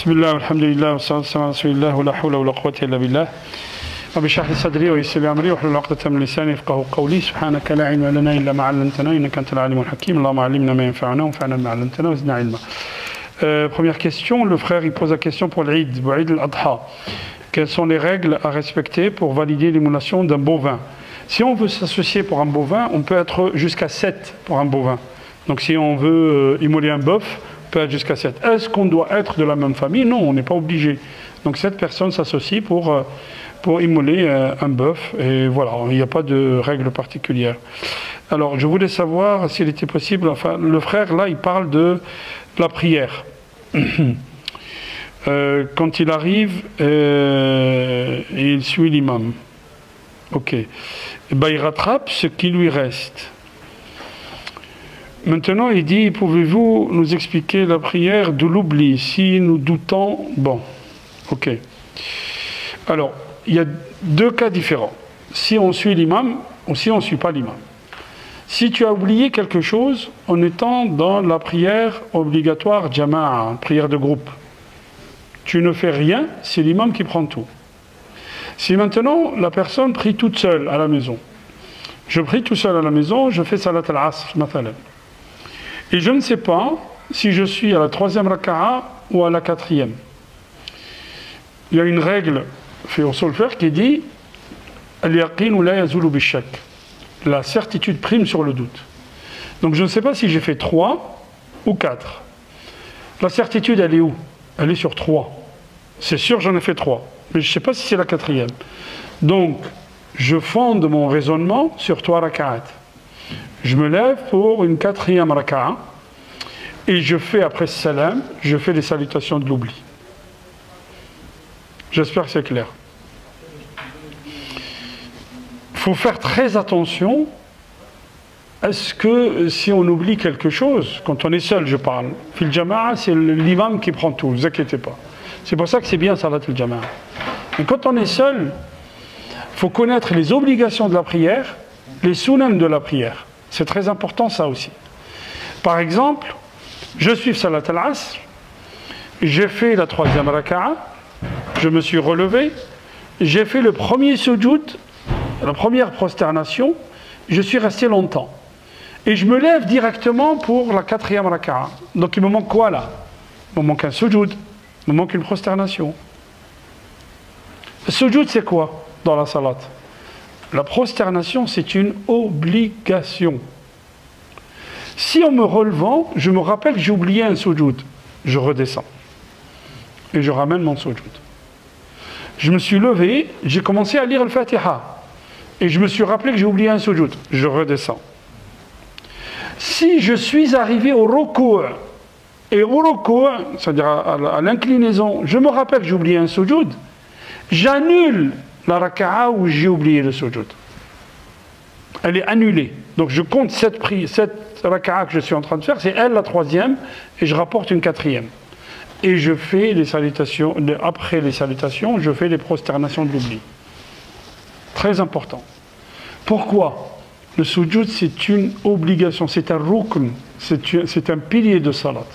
بسم الله والحمد لله والصلاة والسلام على رسول الله ولا حول ولا قوة إلا بالله رب اشرح لي صدري ويسر لي أمري واحلل عقدة من لساني يفقهوا قولي سبحانك لا علم لنا إلا ما علمتنا إنك أنت العليم الحكيم اللهم علمنا ما ينفعنا وانفعنا بما علمتنا وزدنا علما. Première question, le frère il pose la question pour l'Eid, Eid al-Adha. Quelles sont les règles à respecter pour valider l'émulation d'un bovin? Si on veut s'associer pour un bovin, on peut être jusqu'à 7 pour un bovin. Donc si on veut immoler un bœuf, on peut être jusqu'à 7. Est-ce qu'on doit être de la même famille? Non, on n'est pas obligé. Donc 7 personnes s'associent pour immoler un bœuf. Et voilà, il n'y a pas de règle particulière. Alors, je voulais savoir s'il était possible... Enfin, le frère, là, il parle de la prière. Quand il arrive, il suit l'imam. Ok. Ben, il rattrape ce qui lui reste. Maintenant, il dit, pouvez-vous nous expliquer la prière de l'oubli si nous doutons? Bon, ok. Alors, il y a deux cas différents. Si on suit l'imam ou si on ne suit pas l'imam. Si tu as oublié quelque chose en étant dans la prière obligatoire jama'a, prière de groupe, tu ne fais rien, c'est l'imam qui prend tout. Si maintenant la personne prie toute seule à la maison, je prie tout seul à la maison, je fais salat al-asr, mathalan. Et je ne sais pas si je suis à la 3e raka'a ou à la 4e. Il y a une règle fait au solfère qui dit al-yaqin la yazulu bishak. La certitude prime sur le doute. Donc je ne sais pas si j'ai fait 3 ou 4. La certitude, elle est où? Elle est sur 3. C'est sûr, j'en ai fait 3. Mais je ne sais pas si c'est la 4e. Donc, je fonde mon raisonnement sur 3 raka'at. Je me lève pour une 4e raka'a. Et je fais, après salam, je fais les salutations de l'oubli. J'espère que c'est clair. Il faut faire très attention. Est-ce que si on oublie quelque chose, quand on est seul, je parle, fil jama'a, c'est l'imam qui prend tout, ne vous inquiétez pas. C'est pour ça que c'est bien salat al jama'a. Mais quand on est seul, il faut connaître les obligations de la prière, les sunan de la prière. C'est très important ça aussi. Par exemple, je suis salat al-asr, j'ai fait la 3e raka'a, je me suis relevé, j'ai fait le premier sujoud, la première prosternation, je suis resté longtemps. Et je me lève directement pour la 4e raka'a. Donc il me manque quoi là? Il me manque un sujoud, il me manque une prosternation. Le sujoud c'est quoi dans la salat? La prosternation c'est une obligation. Si en me relevant, je me rappelle que j'ai oublié un sujoud, je redescends. Et je ramène mon sujoud. Je me suis levé, j'ai commencé à lire le Fatiha. Et je me suis rappelé que j'ai oublié un sujoud. Je redescends. Si je suis arrivé au ruku', et au ruku', c'est-à-dire à l'inclinaison, je me rappelle que j'ai oublié un sujoud, j'annule la raka'a où j'ai oublié le sujoud. Elle est annulée. Donc je compte cette raka'a que je suis en train de faire, c'est elle la 3e, et je rapporte une 4e. Et je fais les salutations, après les salutations, je fais les prosternations de l'oubli. Très important. Pourquoi? Le sujoud, c'est une obligation, c'est un rukn, c'est un pilier de salat.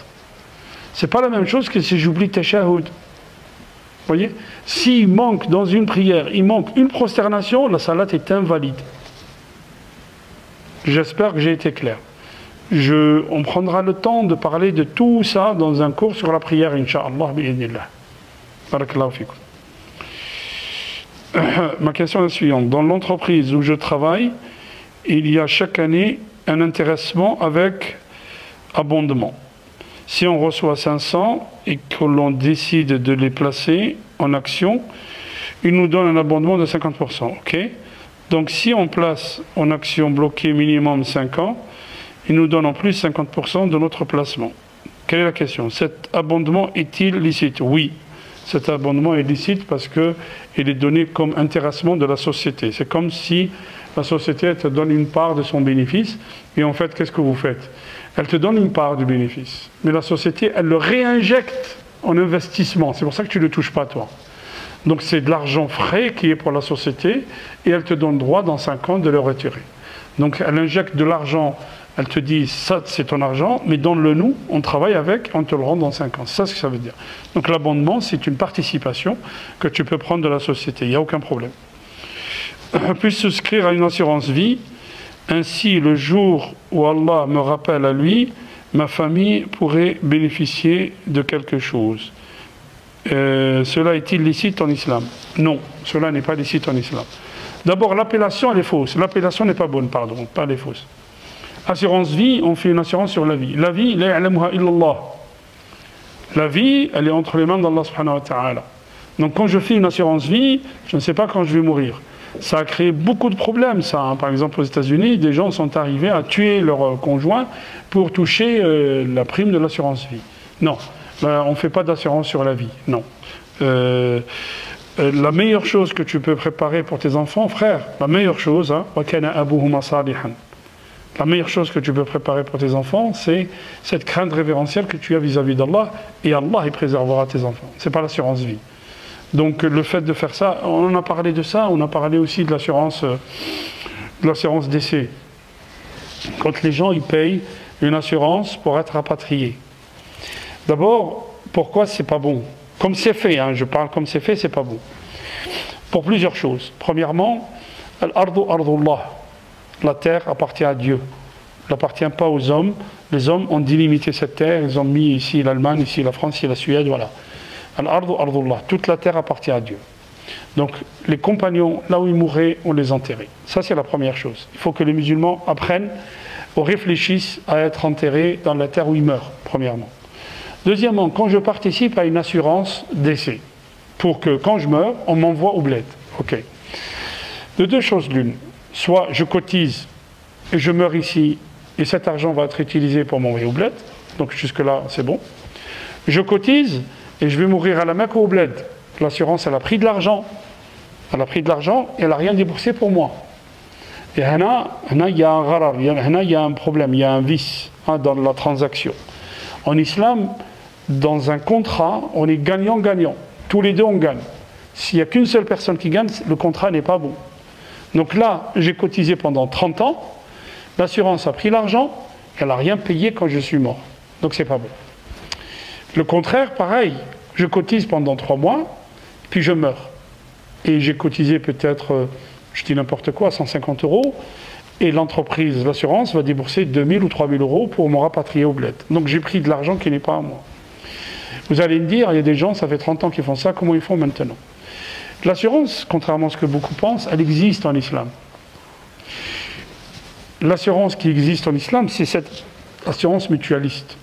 C'est pas la même chose que si j'oublie tashahhud. Vous voyez? S'il manque dans une prière, il manque une prosternation, la salat est invalide. J'espère que j'ai été clair. On prendra le temps de parler de tout ça dans un cours sur la prière, Inch'Allah, bi'idhnillah. Barakallahu fikum. Ma question est la suivante. Dans l'entreprise où je travaille, il y a chaque année un intéressement avec abondement. Si on reçoit 500 et que l'on décide de les placer en action, il nous donne un abondement de 50%. Ok? Donc si on place en action bloquée minimum 5 ans, il nous donne en plus 50% de notre placement. Quelle est la question? Cet abondement est-il licite? Oui. Cet abondement est licite parce qu'il est donné comme intéressement de la société. C'est comme si la société te donne une part de son bénéfice et en fait, qu'est-ce que vous faites? Elle te donne une part du bénéfice. Mais la société, elle le réinjecte en investissement. C'est pour ça que tu ne le touches pas, toi. Donc c'est de l'argent frais qui est pour la société et elle te donne droit dans 5 ans de le retirer. Donc elle injecte de l'argent Elle te dit, ça c'est ton argent, mais donne-le nous, on travaille avec, on te le rend dans 5 ans. C'est ça ce que ça veut dire. Donc l'abondement, c'est une participation que tu peux prendre de la société, il n'y a aucun problème. Puis souscrire à une assurance vie, ainsi le jour où Allah me rappelle à lui, ma famille pourrait bénéficier de quelque chose. Cela est-il licite en islam? Non, cela n'est pas licite en islam. D'abord, l'appellation, elle est fausse. L'appellation n'est pas bonne, pardon, pas elle est fausse. Assurance vie, on fait une assurance sur la vie. La vie, la ya'lamuha illallah. La vie, elle est entre les mains d'Allah subhanahu wa ta'ala. Donc quand je fais une assurance vie, je ne sais pas quand je vais mourir. Ça a créé beaucoup de problèmes, ça. Hein. Par exemple, aux États-Unis, des gens sont arrivés à tuer leur conjoint pour toucher la prime de l'assurance vie. Non, on ne fait pas d'assurance sur la vie, non. La meilleure chose que tu peux préparer pour tes enfants, frère, la meilleure chose, hein, la meilleure chose que tu peux préparer pour tes enfants, c'est cette crainte révérentielle que tu as vis-à-vis d'Allah, et Allah, il préservera tes enfants. Ce n'est pas l'assurance vie. Donc le fait de faire ça, on en a parlé de ça, on a parlé aussi de l'assurance décès. Quand les gens ils payent une assurance pour être rapatriés. D'abord, pourquoi c'est pas bon? Comme c'est fait, hein, je parle comme c'est fait, c'est pas bon. Pour plusieurs choses. Premièrement, al-ardu ardullah. La terre appartient à Dieu. Elle n'appartient pas aux hommes. Les hommes ont délimité cette terre, ils ont mis ici l'Allemagne, ici la France, ici la Suède, voilà. Al-ardu ardullah. Toute la terre appartient à Dieu. Donc les compagnons, là où ils mouraient, on les enterrait. Ça c'est la première chose. Il faut que les musulmans apprennent ou réfléchissent à être enterrés dans la terre où ils meurent, premièrement. Deuxièmement, quand je participe à une assurance décès, pour que quand je meurs, on m'envoie au bled. Ok. De deux choses l'une. Soit je cotise et je meurs ici, et cet argent va être utilisé pour m'envoyer au bled. Donc jusque-là, c'est bon. Je cotise et je vais mourir à la Mecque ou au bled. L'assurance, elle a pris de l'argent. Elle a pris de l'argent et elle n'a rien déboursé pour moi. Et là, il y a un gharar, il y a un problème, il y a un vice hein, dans la transaction. En islam, dans un contrat, on est gagnant-gagnant. Tous les deux, on gagne. S'il n'y a qu'une seule personne qui gagne, le contrat n'est pas bon. Donc là, j'ai cotisé pendant 30 ans, l'assurance a pris l'argent, elle n'a rien payé quand je suis mort. Donc c'est pas bon. Le contraire, pareil, je cotise pendant 3 mois, puis je meurs. Et j'ai cotisé peut-être, je dis n'importe quoi, 150 €, et l'entreprise, l'assurance, va débourser 2000 ou 3000 € pour me rapatrier au bled. Donc j'ai pris de l'argent qui n'est pas à moi. Vous allez me dire, il y a des gens, ça fait 30 ans qu'ils font ça, comment ils font maintenant? L'assurance, contrairement à ce que beaucoup pensent, elle existe en islam. L'assurance qui existe en islam, c'est cette assurance mutualiste.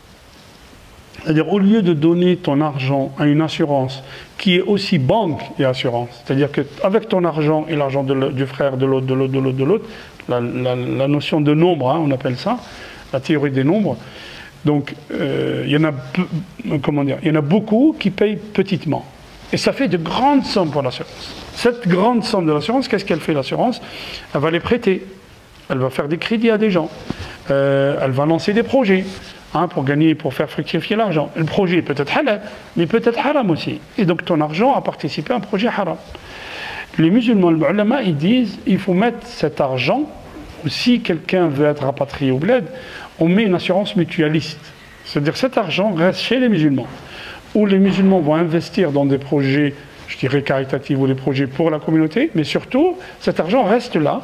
C'est-à-dire, au lieu de donner ton argent à une assurance qui est aussi banque et assurance, c'est-à-dire qu'avec ton argent et l'argent du frère, de l'autre, la notion de nombre, hein, on appelle ça, la théorie des nombres, donc il y en a beaucoup qui payent petitement. Et ça fait de grandes sommes pour l'assurance. Cette grande somme de l'assurance, qu'est-ce qu'elle fait l'assurance? Elle va les prêter. Elle va faire des crédits à des gens. Elle va lancer des projets hein, pour faire fructifier l'argent. Le projet peut être halal, mais peut être haram aussi. Et donc ton argent a participé à un projet haram. Les musulmans, les ulama, ils disent il faut mettre cet argent, ou si quelqu'un veut être rapatrié au bled, on met une assurance mutualiste. C'est-à-dire que cet argent reste chez les musulmans. Où les musulmans vont investir dans des projets, je dirais caritatifs, ou des projets pour la communauté, mais surtout, cet argent reste là.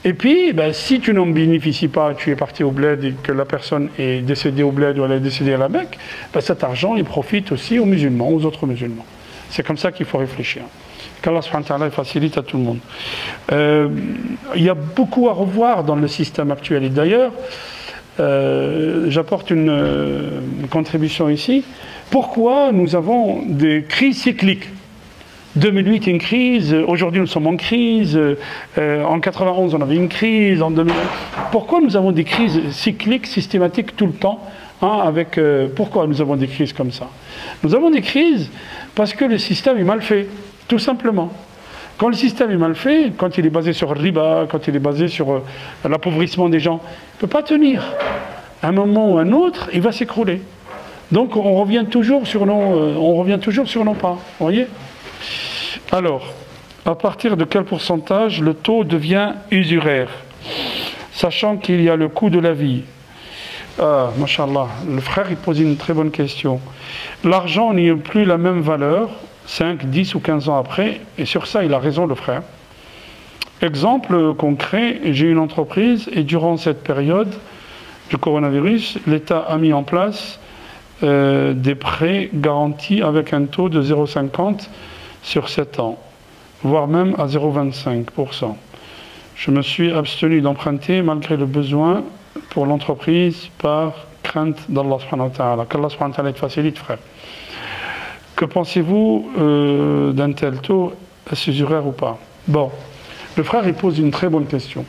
Et puis, ben, si tu n'en bénéficies pas, tu es parti au bled et que la personne est décédée au bled ou elle est décédée à la Mecque, ben, cet argent, il profite aussi aux musulmans, aux autres musulmans. C'est comme ça qu'il faut réfléchir. Qu'Allah subhanahu wa ta'ala facilite à tout le monde. Il y a beaucoup à revoir dans le système actuel. Et d'ailleurs, j'apporte une contribution ici. Pourquoi nous avons des crises cycliques? 2008, une crise, aujourd'hui nous sommes en crise, en 91 on avait une crise, en 2000... Pourquoi nous avons des crises cycliques, systématiques tout le temps hein, pourquoi nous avons des crises comme ça? Nous avons des crises parce que le système est mal fait, tout simplement. Quand le système est mal fait, quand il est basé sur le riba, quand il est basé sur l'appauvrissement des gens, il ne peut pas tenir. À un moment ou à un autre, il va s'écrouler. Donc on revient toujours sur nos pas, vous voyez? Alors, à partir de quel pourcentage le taux devient usuraire? Sachant qu'il y a le coût de la vie, Mashallah, le frère il pose une très bonne question. L'argent n'y a plus la même valeur 5, 10 ou 15 ans après, et sur ça il a raison le frère. Exemple concret, j'ai une entreprise et durant cette période du coronavirus, l'État a mis en place des prêts garantis avec un taux de 0,50 sur 7 ans, voire même à 0,25%. Je me suis abstenu d'emprunter malgré le besoin pour l'entreprise par crainte d'Allah subhanahu wa ta'ala. Qu'Allah subhanahu wa ta'ala te facilite, frère. Que pensez-vous d'un tel taux? Est-ce usuraire ou pas? Bon, le frère il pose une très bonne question.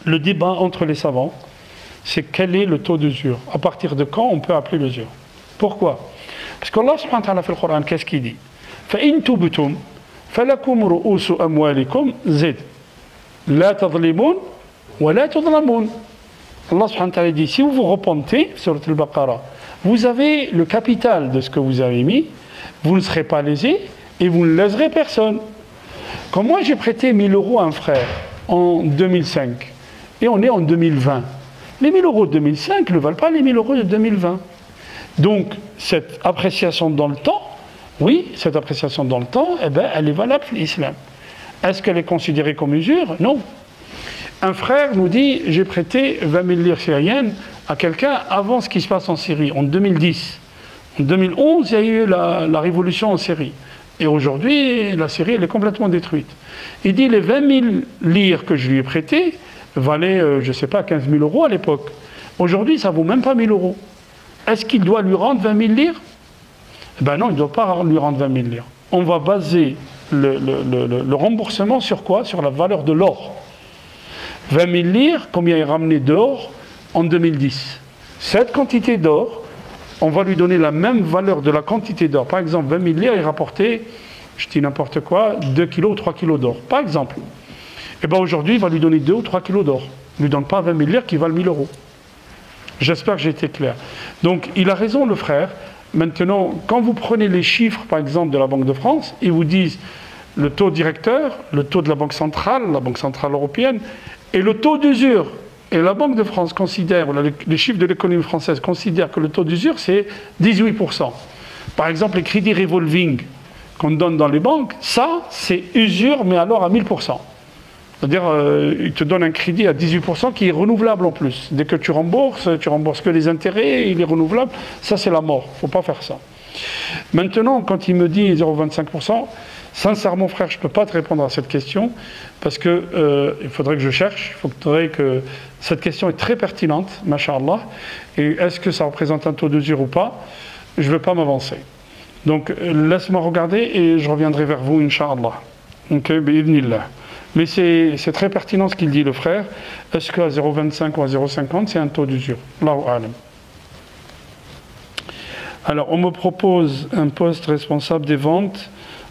Le débat entre les savants, c'est quel est le taux d'usure? À partir de quand on peut appeler l'usure? Pourquoi? Parce qu'Allah subhanahu wa ta'ala fait le Coran, qu'est-ce qu'il dit? فَإِن تُبْتُمْ فَلَكُمْ رُؤُوسُ أَمْوَالِكُمْ زِدْ لَا تَظْلِمُونَ وَلَا تُظْلَمُونَ. Allah subhanahu wa ta'ala dit, si vous vous repentez, sur Al-Baqarah, vous avez le capital de ce que vous avez mis, vous ne serez pas lésé et vous ne léserez personne. Quand moi j'ai prêté 1000 euros à un frère en 2005 et on est en 2020, les 1000 euros de 2005 ne valent pas les 1000 euros de 2020. Donc cette appréciation dans le temps, oui, cette appréciation dans le temps, eh ben, elle est valable pour l'islam. Est-ce qu'elle est considérée comme usure? Non. Un frère nous dit, j'ai prêté 20 000 lires syriennes à quelqu'un avant ce qui se passe en Syrie, en 2010. En 2011, il y a eu la révolution en Syrie. Et aujourd'hui, la Syrie, elle est complètement détruite. Il dit, les 20 000 lires que je lui ai prêtées valaient, je ne sais pas, 15 000 euros à l'époque. Aujourd'hui, ça ne vaut même pas 1 000 euros. Est-ce qu'il doit lui rendre 20 000 lires? Ben non, il ne doit pas lui rendre 20 000 lires. On va baser le remboursement sur quoi? Sur la valeur de l'or. 20 000 lires, combien il ramenait d'or en 2010? Cette quantité d'or, on va lui donner la même valeur de la quantité d'or. Par exemple, 20 000 lires, il rapportait, je dis n'importe quoi, 2 kilos ou 3 kilos d'or. Par exemple. Et bien aujourd'hui, il va lui donner 2 ou 3 kilos d'or. Il ne lui donne pas 20 000 lires qui valent 1 000 euros. J'espère que j'ai été clair. Donc, il a raison, le frère. Maintenant, quand vous prenez les chiffres, par exemple, de la Banque de France, ils vous disent le taux directeur, le taux de la Banque centrale européenne, et le taux d'usure. Et la Banque de France considère, les chiffres de l'économie française considèrent que le taux d'usure, c'est 18%. Par exemple, les crédits revolving qu'on donne dans les banques, ça, c'est usure, mais alors à 1000%. C'est-à-dire, ils te donnent un crédit à 18% qui est renouvelable en plus. Dès que tu rembourses que les intérêts, il est renouvelable. Ça, c'est la mort. Il ne faut pas faire ça. Maintenant, quand il me dit 0,25%, sincèrement, frère, je ne peux pas te répondre à cette question parce que il faudrait que je cherche. Il faudrait que cette question est très pertinente, masha'Allah. Et est-ce que ça représente un taux d'usure ou pas? Je ne veux pas m'avancer. Donc, laisse-moi regarder et je reviendrai vers vous, incha'Allah. Ok, bi'idhnillah. Mais c'est très pertinent ce qu'il dit, le frère. Est-ce qu'à 0,25 ou à 0,50, c'est un taux d'usure? Allahu a'lam. Alors, on me propose un poste responsable des ventes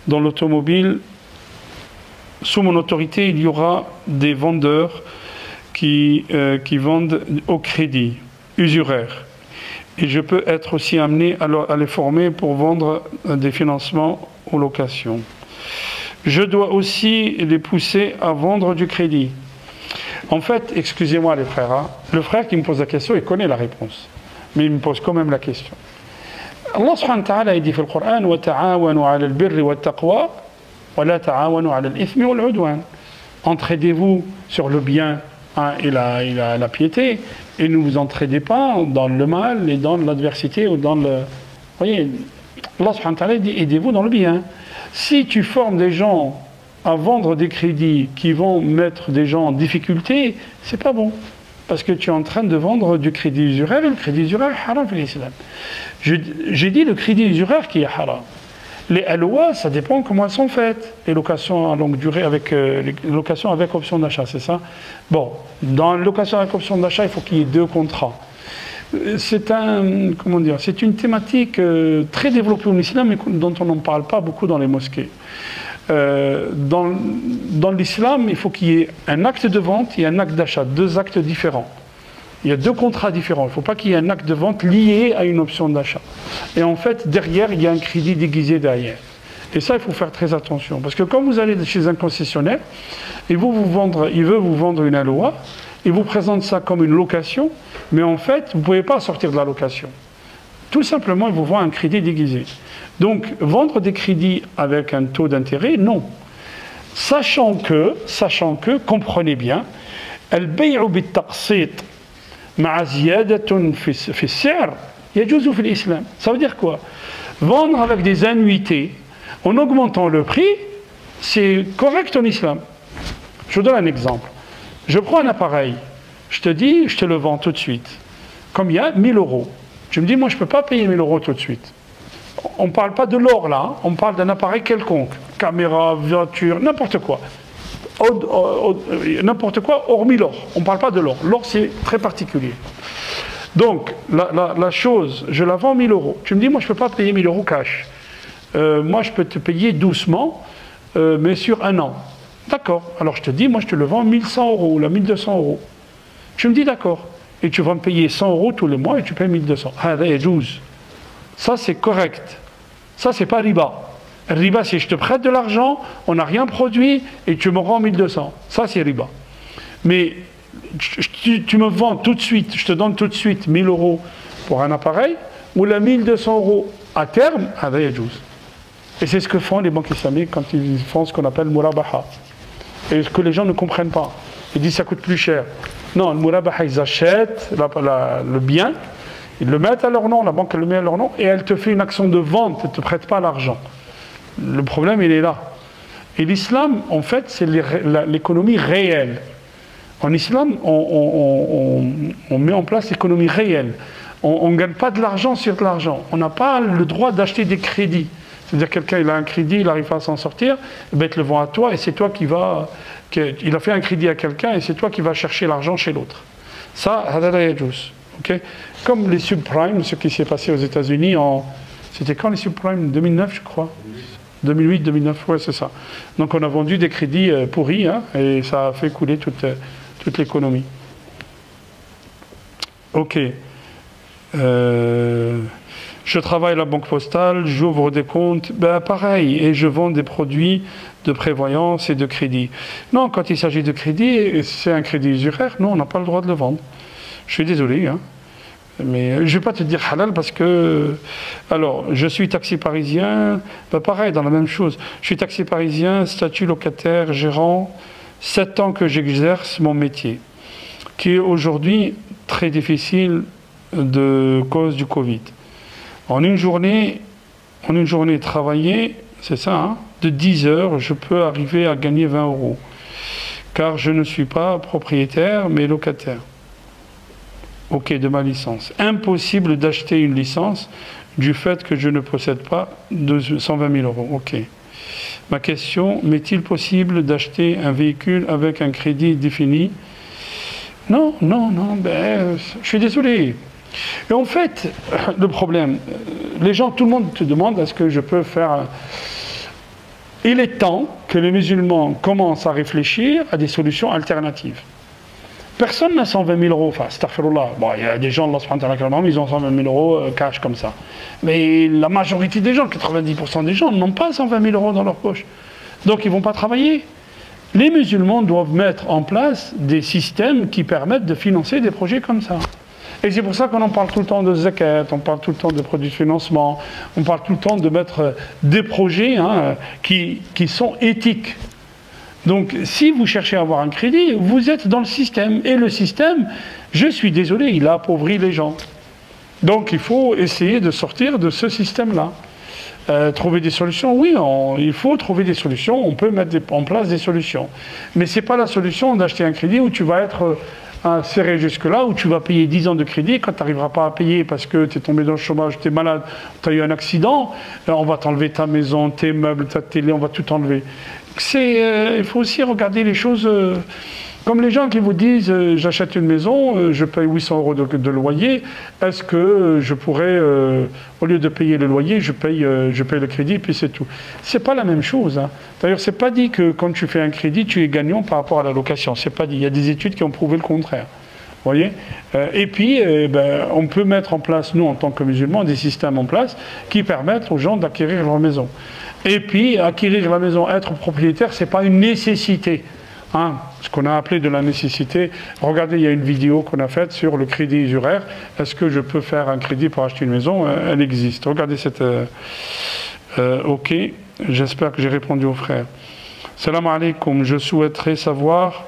dans l'automobile. Sous mon autorité, il y aura des vendeurs qui vendent au crédit, usuraire. Et je peux être aussi amené à les former pour vendre des financements aux locations. Je dois aussi les pousser à vendre du crédit. En fait, excusez-moi les frères, hein, le frère qui me pose la question, il connaît la réponse. Mais il me pose quand même la question. Allah subhanahu wa ta'ala dit dans le Coran « Wa ta'awanu 'ala al-birri wa at-taqwa wa la ta'awanu 'ala al-ithmi wa al-'udwan » Entraidez-vous sur le bien et la piété et ne vous entraidez pas dans le mal et dans l'adversité ou dans le... Vous voyez, Allah subhanahu wa ta'ala dit « Aidez-vous dans le bien ». Si tu formes des gens à vendre des crédits qui vont mettre des gens en difficulté, c'est pas bon. Parce que tu es en train de vendre du crédit usuraire et le crédit usuraire est haram dans l'islam. J'ai dit le crédit usuraire qui est haram. Les LOA, ça dépend comment elles sont faites. Les locations à longue durée avec les locations avec option d'achat, c'est ça? Bon, dans la location avec option d'achat, il faut qu'il y ait 2 contrats. C'est une thématique très développée en islam mais dont on n'en parle pas beaucoup dans les mosquées. Dans l'islam, il faut qu'il y ait un acte de vente et un acte d'achat, 2 actes différents. Il y a 2 contrats différents. Il ne faut pas qu'il y ait un acte de vente lié à une option d'achat. Et en fait, derrière, il y a un crédit déguisé derrière. Et ça, il faut faire très attention. Parce que quand vous allez chez un concessionnaire, il veut vous vendre une LOA, ils vous présentent ça comme une location, mais en fait, vous ne pouvez pas sortir de la location. Tout simplement, ils vous vendent un crédit déguisé. Donc, vendre des crédits avec un taux d'intérêt, non. Sachant que, comprenez bien, البيع بالتقسيط مع زيادة في السعر يجوز في الإسلام. Ça veut dire quoi? Vendre avec des annuités en augmentant le prix, c'est correct en islam. Je vous donne un exemple. Je prends un appareil, je te dis, je te le vends tout de suite. Combien? 1000 euros. Tu me dis, moi je ne peux pas payer 1000 euros tout de suite. On ne parle pas de l'or là, on parle d'un appareil quelconque. Caméra, voiture, n'importe quoi. N'importe quoi, hormis l'or. On ne parle pas de l'or. L'or, c'est très particulier. Donc, la chose, je la vends 1000 euros. Tu me dis, moi je ne peux pas payer 1000 euros cash. Moi je peux te payer doucement, mais sur un an. D'accord. Alors je te dis, moi je te le vends 1100 euros, là 1200 euros. Tu me dis d'accord. Et tu vas me payer 100 euros tous les mois et tu payes 1200. Ça c'est correct. Ça c'est pas riba. Riba c'est je te prête de l'argent, on n'a rien produit et tu me rends 1200. Ça c'est riba. Mais tu me vends tout de suite, je te donne tout de suite 1000 euros pour un appareil ou la 1200 euros à terme, et c'est ce que font les banques islamiques quand ils font ce qu'on appelle murabaha. Et ce que les gens ne comprennent pas. Ils disent ça coûte plus cher. Non, le murabaha, ils achètent le bien, ils le mettent à leur nom, la banque le met à leur nom, et elle te fait une action de vente, elle ne te prête pas l'argent. Le problème, il est là. Et l'islam, en fait, c'est l'économie réelle. En islam, on met en place l'économie réelle. On ne gagne pas de l'argent sur de l'argent. On n'a pas le droit d'acheter des crédits. C'est-à-dire quelqu'un il a un crédit, il n'arrive pas à s'en sortir, ben, il te le vend à toi et c'est toi qui va... il a fait un crédit à quelqu'un et c'est toi qui vas chercher l'argent chez l'autre. Ça, okay? Comme les subprimes, ce qui s'est passé aux États-Unis en... C'était quand les subprimes? 2009, je crois. 2008, 2009, ouais, c'est ça. Donc on a vendu des crédits pourris hein, et ça a fait couler toute l'économie. Ok. Je travaille à la banque postale, j'ouvre des comptes, ben pareil, et je vends des produits de prévoyance et de crédit. Non, quand il s'agit de crédit, c'est un crédit usuraire, non, on n'a pas le droit de le vendre. Je suis désolé, hein. Mais je ne vais pas te dire halal parce que... Alors, je suis taxi parisien, ben pareil, dans la même chose. Je suis taxi parisien, statut locataire, gérant, 7 ans que j'exerce mon métier, qui est aujourd'hui très difficile de cause du Covid. En une journée travaillée, c'est ça, hein, de 10 heures, je peux arriver à gagner 20 euros. Car je ne suis pas propriétaire, mais locataire. Ok, de ma licence. Impossible d'acheter une licence du fait que je ne possède pas de 120 000 euros. Ok. Ma question, m'est-il possible d'acheter un véhicule avec un crédit défini? Non, ben, je suis désolé. Et en fait, le problème, les gens, tout le monde te demande est-ce que je peux faire... Il est temps que les musulmans commencent à réfléchir à des solutions alternatives. Personne n'a 120 000 euros, enfin, astaghfirullah. Bon, il y a des gens, Allah subhanahu wa ta'ala, ils ont 120 000 euros cash comme ça. Mais la majorité des gens, 90% des gens, n'ont pas 120 000 euros dans leur poche. Donc ils ne vont pas travailler. Les musulmans doivent mettre en place des systèmes qui permettent de financer des projets comme ça. Et c'est pour ça qu'on en parle tout le temps de zakat, on parle tout le temps de produits de financement, on parle tout le temps de mettre des projets hein, qui sont éthiques. Donc, si vous cherchez à avoir un crédit, vous êtes dans le système. Et le système, je suis désolé, il a appauvri les gens. Donc, il faut essayer de sortir de ce système-là. Trouver des solutions, oui, il faut trouver des solutions, on peut mettre en place des solutions. Mais ce n'est pas la solution d'acheter un crédit où tu vas être serré jusque-là, où tu vas payer 10 ans de crédit, quand tu n'arriveras pas à payer parce que tu es tombé dans le chômage, tu es malade, tu as eu un accident, on va t'enlever ta maison, tes meubles, ta télé, on va tout enlever. Il faut aussi regarder les choses comme les gens qui vous disent j'achète une maison, je paye 800 euros de loyer, est-ce que je pourrais, au lieu de payer le loyer, je paye le crédit, puis c'est tout. C'est pas la même chose. Hein. D'ailleurs, c'est pas dit que quand tu fais un crédit, tu es gagnant par rapport à la location. C'est pas dit. Il y a des études qui ont prouvé le contraire. Vous voyez et puis, on peut mettre en place, nous, en tant que musulmans, des systèmes en place qui permettent aux gens d'acquérir leur maison. Et puis, acquérir la maison, être propriétaire, c'est pas une nécessité. hein, ce qu'on a appelé de la nécessité. Regardez, il y a une vidéo qu'on a faite sur le crédit usuraire. Est-ce que je peux faire un crédit pour acheter une maison? Elle existe. Regardez cette... ok, j'espère que j'ai répondu aux frères. Salam alaikum, je souhaiterais savoir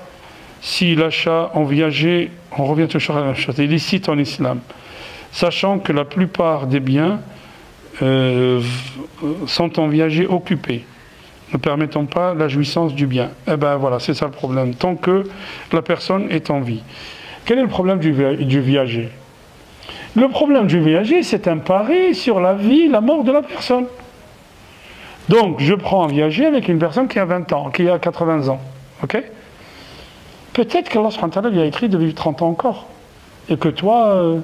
si l'achat en viager, on revient toujours à l'achat, est illicite en islam, sachant que la plupart des biens sont en viager occupés, ne permettant pas la jouissance du bien. Eh bien voilà, c'est ça le problème, tant que la personne est en vie. Quel est le problème du viager? Le problème du viager, c'est un pari sur la vie, la mort de la personne. Donc, je prends un viager avec une personne qui a 20 ans, qui a 80 ans. Ok? Peut-être qu'Allah subhanahu wa ta'ala lui a écrit de vivre 30 ans encore. Et que toi...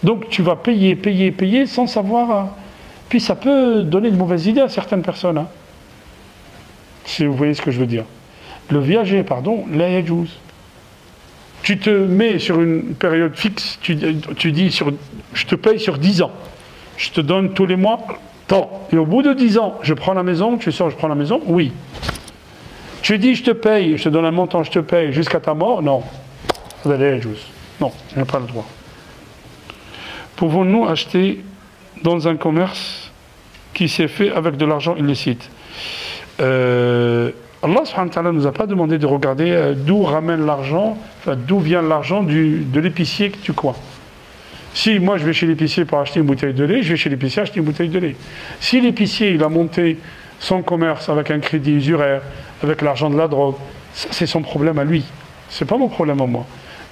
donc, tu vas payer sans savoir... puis ça peut donner une mauvaise idée à certaines personnes. Hein. Si vous voyez ce que je veux dire. Le viager, pardon, la yajouz. Tu te mets sur une période fixe, tu dis, je te paye sur 10 ans. Je te donne tous les mois... tant. Et au bout de 10 ans, je prends la maison, tu sors, je prends la maison, oui. Tu dis, je te paye, je te donne un montant, je te paye jusqu'à ta mort, non. Non, je n'ai pas le droit. Pouvons-nous acheter dans un commerce qui s'est fait avec de l'argent illicite? Allah subhanahu wa ta'ala nous a pas demandé de regarder d'où ramène l'argent, enfin, d'où vient l'argent de l'épicier que tu crois. Si moi je vais chez l'épicier pour acheter une bouteille de lait, je vais chez l'épicier acheter une bouteille de lait. Si l'épicier il a monté son commerce avec un crédit usuraire, avec l'argent de la drogue, ça c'est son problème à lui. C'est pas mon problème à moi.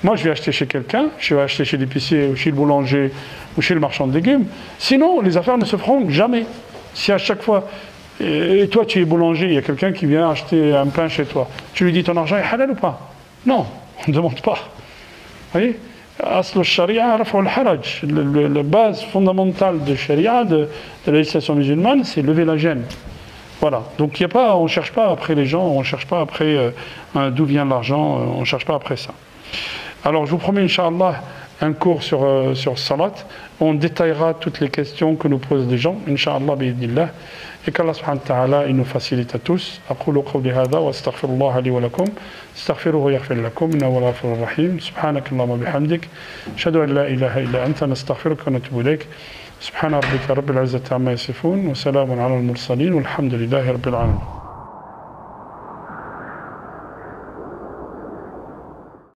Moi je vais acheter chez quelqu'un, je vais acheter chez l'épicier ou chez le boulanger ou chez le marchand de légumes. Sinon les affaires ne se feront jamais. Si à chaque fois, et toi tu es boulanger, il y a quelqu'un qui vient acheter un pain chez toi, tu lui dis ton argent est halal ou pas? Non, on ne demande pas. Vous voyez? Asl al-Sharia, la base fondamentale de Sharia, de la législation musulmane, c'est lever la gêne. Voilà. Donc on ne cherche pas après les gens, on ne cherche pas après d'où vient l'argent, on ne cherche pas après ça. Alors je vous promets, Inch'Allah, un cours sur Salat. On détaillera toutes les questions que nous posent les gens, Inch'Allah, bi'idnillah. Et qu'Allah subhanahu wa ta'ala, il nous facilite à tous. أقول قولي هذا وأستغفر الله لي ولكم استغفروه يغفر لكم إنه هو الغفور الرحيم سبحانك اللهم وبحمدك أشهد أن لا إله إلا أنت نستغفرك ونتوب إليك سبحان ربك رب العزة عما يصفون وسلام على المرسلين والحمد لله رب العالمين.